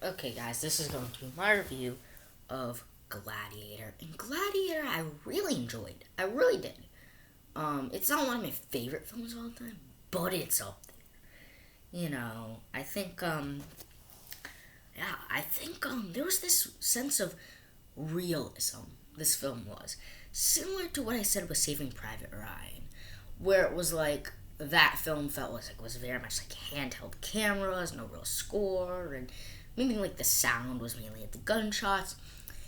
Okay, guys, this is going to be my review of Gladiator. And Gladiator, I really enjoyed. I really did. It's not one of my favorite films of all time, but it's up there. I think, there was this sense of realism. This film was similar to what I said with Saving Private Ryan, where it was like that film felt was very much like handheld cameras, no real score, and maybe like the sound was mainly at the gunshots.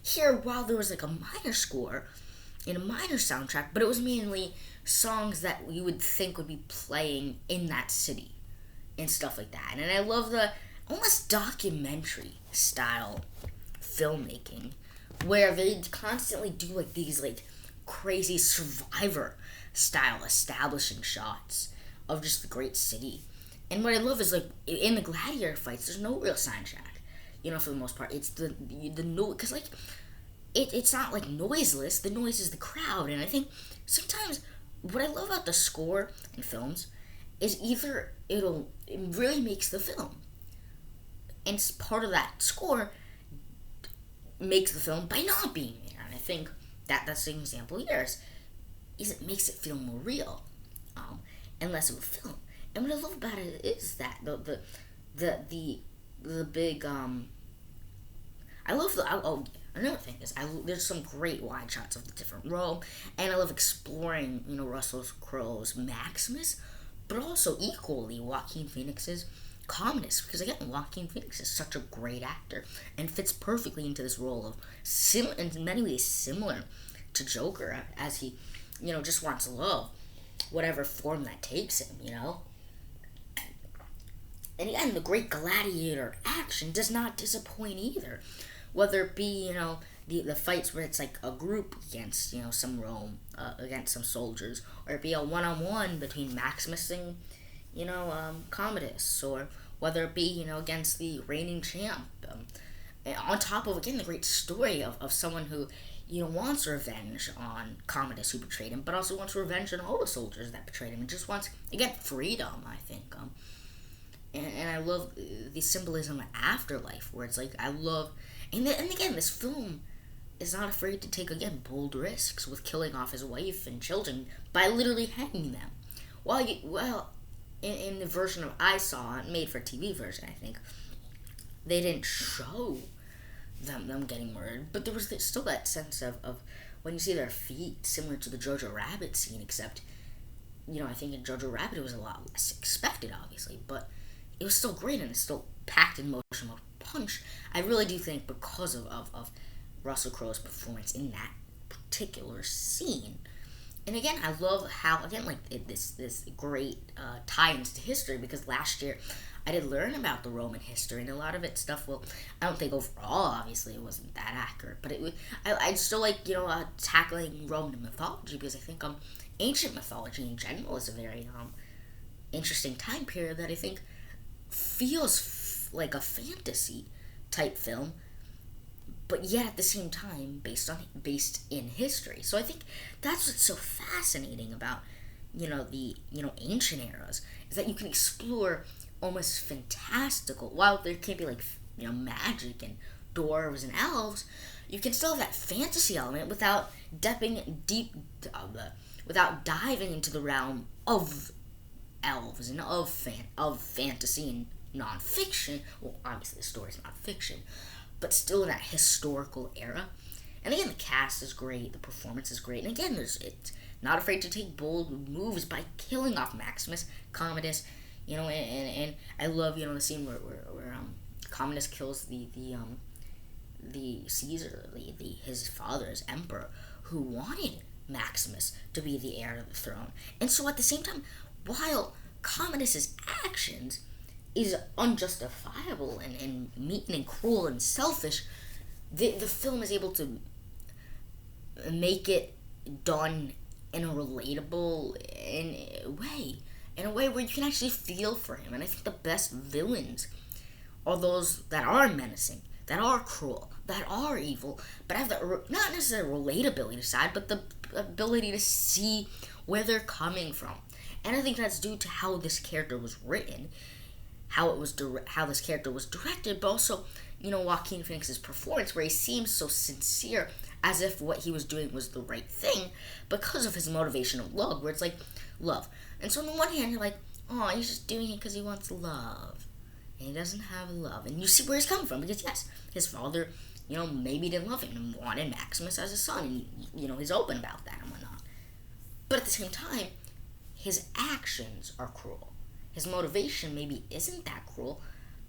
Here, while there was like a minor score and a minor soundtrack, but it was mainly songs that you would think would be playing in that city and stuff like that. And I love the almost documentary style filmmaking where they constantly do like these like crazy survivor style establishing shots of just the great city. And what I love is like in the gladiator fights, there's no real soundtrack. For the most part, it's the noise because like it's not like noiseless. The noise is the crowd, and I think sometimes what I love about the score in films is either it really makes the film, and part of that score makes the film by not being there. And I think that's an example here is it makes it feel more real, and less of a film. And what I love about it is that the big I love another thing is there's some great wide shots of the different row, and I love exploring Russell Crowe's Maximus, but also equally Joaquin Phoenix's Commodus, because again Joaquin Phoenix is such a great actor and fits perfectly into this role of in many ways similar to Joker, as he just wants love, whatever form that takes him. And again, the great gladiator action does not disappoint either. Whether it be, the fights where it's like a group against, some Rome, against some soldiers, or it be a one-on-one between Maximus and, Commodus, or whether it be, against the reigning champ. On top of, again, the great story of someone who, wants revenge on Commodus who betrayed him, but also wants revenge on all the soldiers that betrayed him, and just wants, again, freedom, I think. And I love the symbolism of afterlife, where it's like, I love, and again, this film is not afraid to take, again, bold risks with killing off his wife and children by literally hanging them. In the version of I saw, made for TV version, I think, they didn't show them getting murdered, but there was still that sense of when you see their feet, similar to the Jojo Rabbit scene, except, I think in Jojo Rabbit it was a lot less expected, obviously, but it was still great, and it's still packed in motion with punch. I really do think because of Russell Crowe's performance in that particular scene. And again, I love how, again, like this great tie-ins to history, because last year I did learn about the Roman history, and a lot of it stuff, well, I don't think overall, obviously, it wasn't that accurate, but I'd still like, tackling Roman mythology, because I think ancient mythology in general is a very interesting time period that I think feels like a fantasy type film, but yet at the same time based in history. So I think that's what's so fascinating about the ancient eras, is that you can explore almost fantastical, while there can't be like magic and dwarves and elves, you can still have that fantasy element without without diving into the realm of elves and of fantasy and nonfiction. Well, obviously the story's not fiction, but still in that historical era. And again, the cast is great, the performance is great, and again, it's not afraid to take bold moves by killing off Maximus, Commodus, and I love the scene where Commodus kills the Caesar, his father's emperor, who wanted Maximus to be the heir to the throne. And so at the same time, while Commodus's actions is unjustifiable and mean and cruel and selfish, the film is able to make it done in a relatable in a way where you can actually feel for him. And I think the best villains are those that are menacing, that are cruel, that are evil, but have the not necessarily relatability side, but the ability to see where they're coming from. And I think that's due to how this character was written. how this character was directed, but also, Joaquin Phoenix's performance, where he seems so sincere, as if what he was doing was the right thing, because of his motivation of love, where it's like love. And so on the one hand, you're like, oh, he's just doing it because he wants love, and he doesn't have love, and you see where he's coming from, because yes, his father, maybe didn't love him and wanted Maximus as his son, and he's open about that and whatnot. But at the same time, his actions are cruel. His motivation maybe isn't that cruel,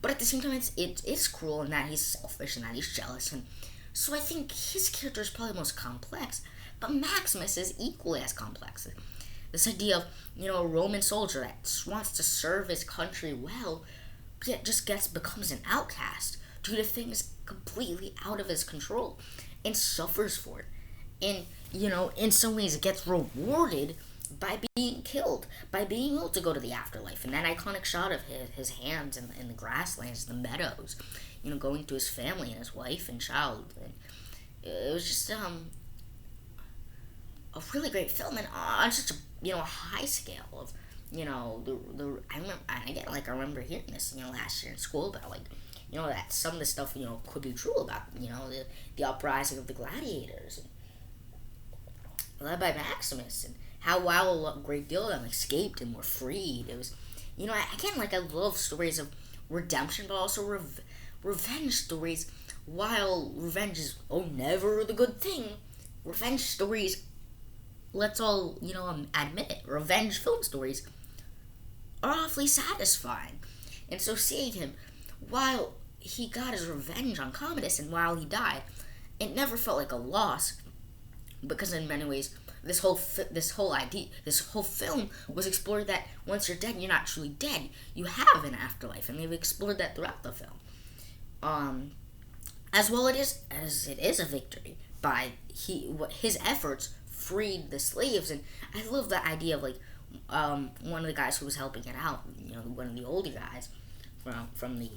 but at the same time, it's cruel in that he's selfish and that he's jealous. And so I think his character is probably the most complex, but Maximus is equally as complex. This idea of, a Roman soldier that wants to serve his country well, yet just becomes an outcast due to things completely out of his control and suffers for it. And, in some ways it gets rewarded by being killed, by being able to go to the afterlife. And that iconic shot of his hands in the grasslands, the meadows, going to his family and his wife and child. And it was just a really great film, and on such a high scale of I remember hearing this last year in school about that some of the stuff could be true about the uprising of the gladiators, and led by Maximus, and how while a great deal of them escaped and were freed. It was I love stories of redemption, but also revenge stories. While revenge is never the good thing, revenge stories, let's all admit it, revenge film stories are awfully satisfying. And so seeing him, while he got his revenge on Commodus and while he died, it never felt like a loss, because in many ways this whole film was explored that once you're dead, you're not truly dead. You have an afterlife, and they've explored that throughout the film. As well, it is a victory by his efforts freed the slaves, and I love the idea of one of the guys who was helping it out, one of the older guys from the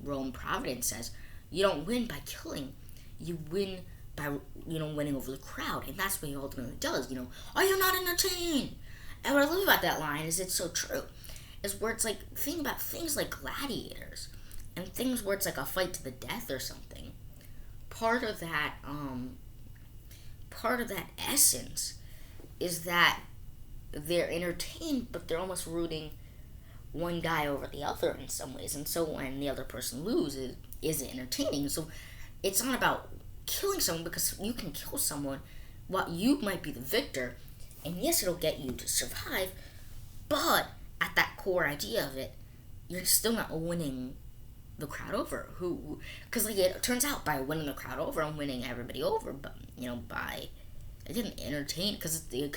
Rome Providence says, you don't win by killing, you win by winning over the crowd, and that's what he ultimately does. Are you not entertained? And what I love about that line is it's so true, is where it's think about things like gladiators and things where it's a fight to the death or something. Part of that essence is that they're entertained, but they're almost rooting one guy over the other in some ways, and so when the other person loses, is it entertaining? So it's not about killing someone, because you can kill someone while you might be the victor, and yes, it'll get you to survive, but at that core idea of it, you're still not winning the crowd over. Because it turns out by winning the crowd over, I'm winning everybody over, but by again entertain, because the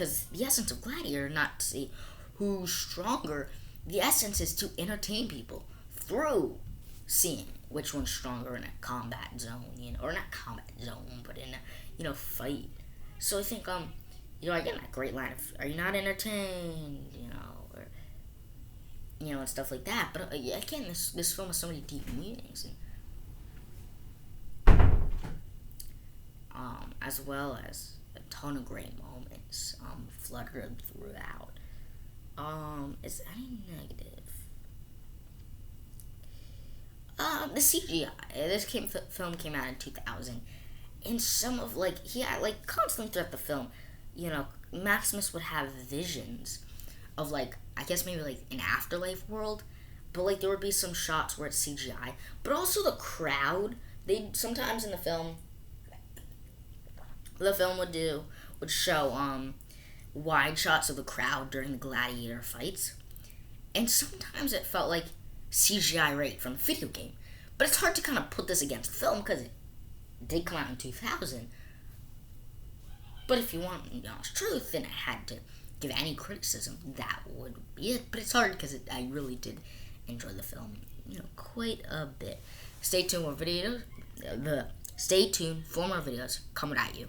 essence of Gladiator, not to see who's stronger. The essence is to entertain people through seeing which one's stronger in a combat zone, or not combat zone, but in a fight. So I think again, that great line of, are you not entertained, or and stuff like that. But again, this film has so many deep meanings, and as well as a ton of great moments fluttered throughout. Is any negative? The CGI. This film came out in 2000, and some of constantly throughout the film, Maximus would have visions of I guess maybe an afterlife world, but there would be some shots where it's CGI, but also the crowd. They sometimes in the film would show wide shots of the crowd during the gladiator fights, and sometimes it felt like CGI right from the video game. But it's hard to kind of put this against the film because it did come out in 2000. But if you want honest truth, then I had to give any criticism, that would be it. But it's hard because I really did enjoy the film, quite a bit. Stay tuned for more videos coming at you.